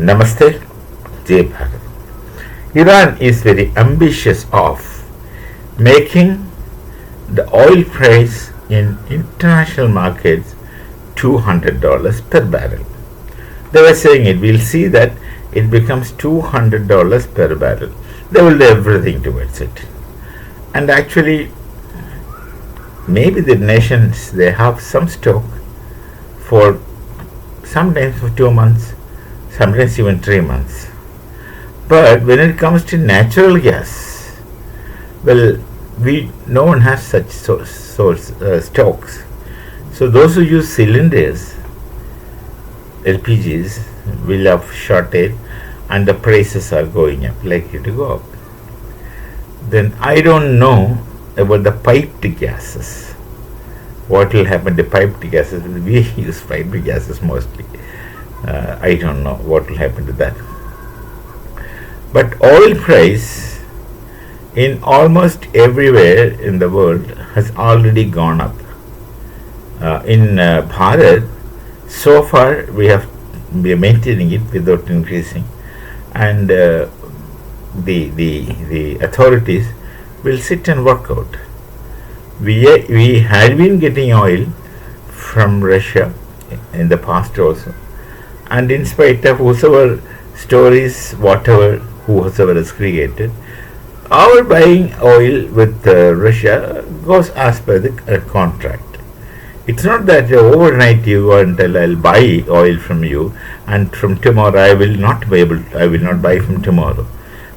Namaste, Jai Bharat. Iran is very ambitious of making the oil price in international markets $200 per barrel. They were saying it, we'll see that it becomes $200 per barrel. They will do everything towards it. And actually, maybe the nations, they have some stock for sometimes for 2 months, sometimes even 3 months. But when it comes to natural gas, well, no one has such stocks. So those who use cylinders, LPGs, will have shortage, and the prices are going up, likely to go up. Then I don't know about the piped gases. What will happen to piped gases? We use piped gases mostly. I don't know what will happen to that. But oil price in almost everywhere in the world has already gone up. In Bharat, so far we are maintaining it without increasing, and the authorities will sit and work out. We had been getting oil from Russia in the past also, and in spite of whosoever stories, whosoever is created, our buying oil with Russia goes as per the contract. It's not that overnight you go and tell I'll buy oil from you, and from tomorrow I will not buy from tomorrow.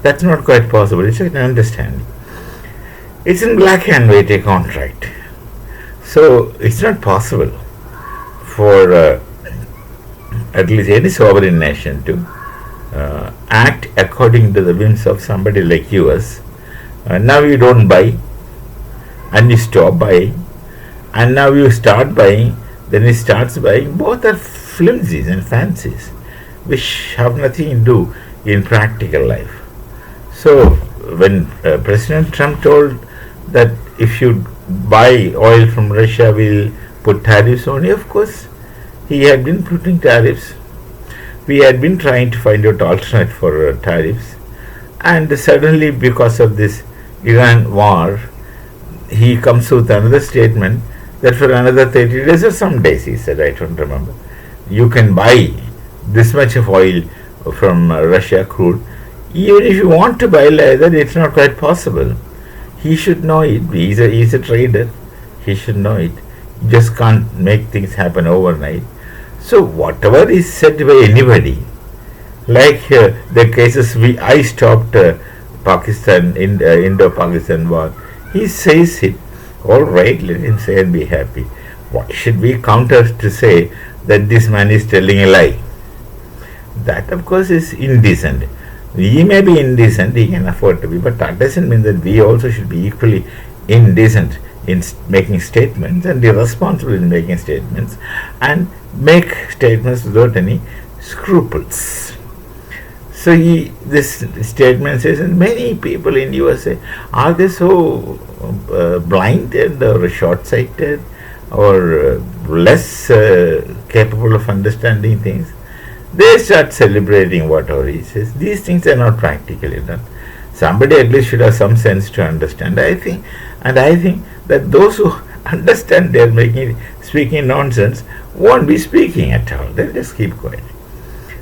That's not quite possible. It's an understanding. It's in black and white, a contract. So it's not possible for at least any sovereign nation to act according to the whims of somebody like US. Now you don't buy, and you stop buying, and now you start buying, then he starts buying. Both are flimsies and fancies which have nothing to do in practical life. So when President Trump told that if you buy oil from Russia, we'll put tariffs on you, of course he had been putting tariffs. We had been trying to find out alternate for tariffs, and suddenly because of this Iran war, he comes with another statement that for another 30 days or some days, he said, I don't remember, you can buy this much of oil from Russia crude. Even if you want to buy like that, it's not quite possible. He should know it. He's a trader. He should know it. You just can't make things happen overnight. So whatever is said by anybody, like the cases I stopped Pakistan, Indo-Pakistan war, he says it. All right, let him say and be happy. Why should we counter to say that this man is telling a lie? That of course is indecent. He may be indecent, he can afford to be, but that doesn't mean that we also should be equally indecent in making statements and irresponsible in making statements, and make statements without any scruples. So this statement says, and many people in USA, are they so blinded or short-sighted or less capable of understanding things? They start celebrating whatever he says. These things are not practically done. Somebody at least should have some sense to understand. I think that those who understand they're speaking nonsense won't be speaking at all. They'll just keep quiet.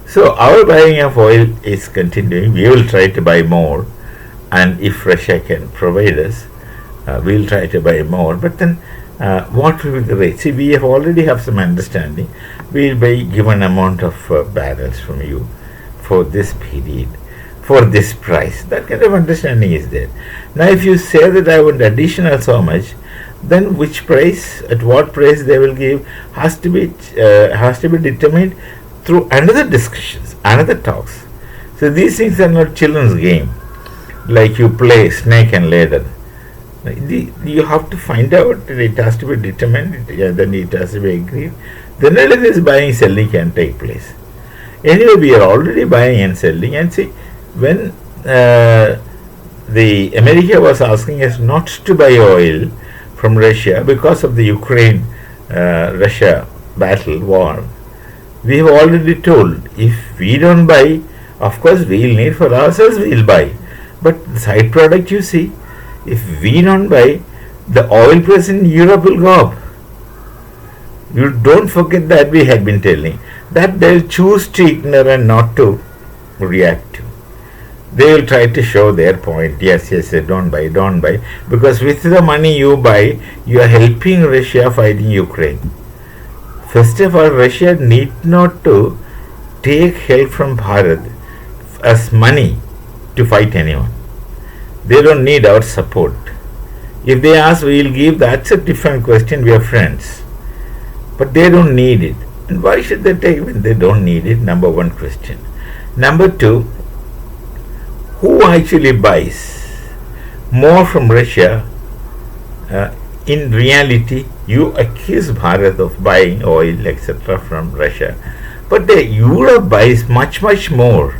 So our buying of oil is continuing. We will try to buy more, and if Russia can provide us, we'll try to buy more. But then what will be the rate? See, we already have some understanding. We'll buy given amount of barrels from you for this period, for this price. That kind of understanding is there. Now if you say that I want additional so much, then which price, at what price they will give, has to be determined through another discussions, another talks. So these things are not children's game, like you play snake and ladder. You have to find out, it has to be determined, then it has to be agreed. Then only this buying selling can take place. Anyway, we are already buying and selling, and see, when the America was asking us not to buy oil from Russia because of the Ukraine Russia battle war, We have already told, if we don't buy, of course we'll need for ourselves, we'll buy. But the side product, you see, if we don't buy, the oil price in Europe will go up. You don't forget that we have been telling that they'll choose to ignore and not to react to. They will try to show their point. Yes, don't buy, because with the money you buy, you are helping Russia fighting Ukraine. First of all, Russia need not to take help from Bharat as money to fight anyone. They don't need our support. If they ask, we will give. That's a different question. We are friends, but they don't need it. And why should they take when they don't need it? Number one question. Number two, who actually buys more from Russia? In reality, you accuse Bharat of buying oil, etc., from Russia, but the Europe buys much more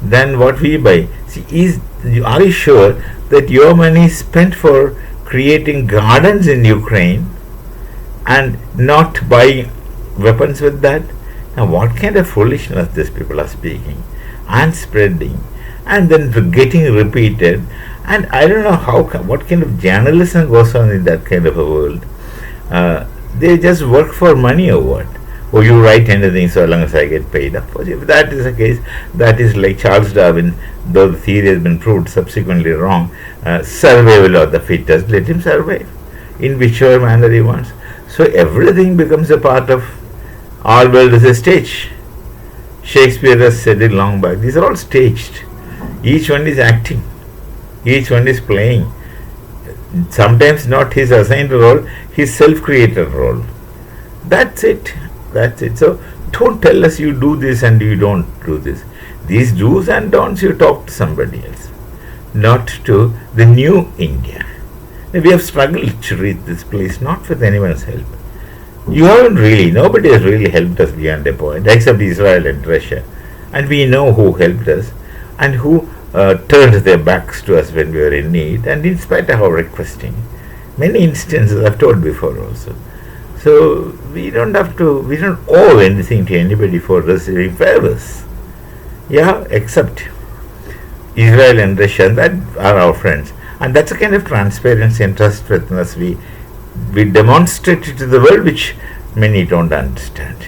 than what we buy. See, are you sure that your money is spent for creating gardens in Ukraine and not buying weapons with that? Now, what kind of foolishness these people are speaking and spreading, and then getting repeated? And I don't know what kind of journalism goes on in that kind of a world. They just work for money or what? Oh, you write anything so long as I get paid. Of course, if that is the case, that is like Charles Darwin, though the theory has been proved subsequently wrong, survival of the fittest, let him survive in whichever manner he wants. So everything becomes a part of our world is a stage. Shakespeare has said it long back. These are all staged. Each one is acting. Each one is playing. Sometimes not his assigned role, his self-created role. That's it. So don't tell us you do this and you don't do this. These do's and don'ts you talk to somebody else, not to the new India. We have struggled to reach this place, not with anyone's help. You haven't really, nobody has really helped us beyond a point, except Israel and Russia. And we know who helped us and who turned their backs to us when we were in need, and in spite of our requesting. Many instances I've told before also. So we don't owe anything to anybody for receiving favors. Yeah, except Israel and Russia, that are our friends. And that's a kind of transparency and trustworthiness we demonstrate to the world, which many don't understand.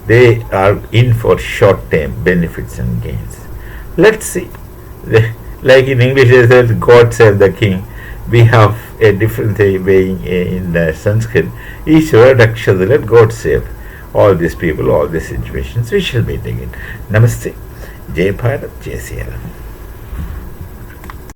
They are in for short-term benefits and gains. Let's see. Like in English, they say, God save the king. We have a different way in Sanskrit. Each word akshara, let God save all these people, all these situations. We shall meet again. Namaste. Jai Bharat, Jai Sri Ram.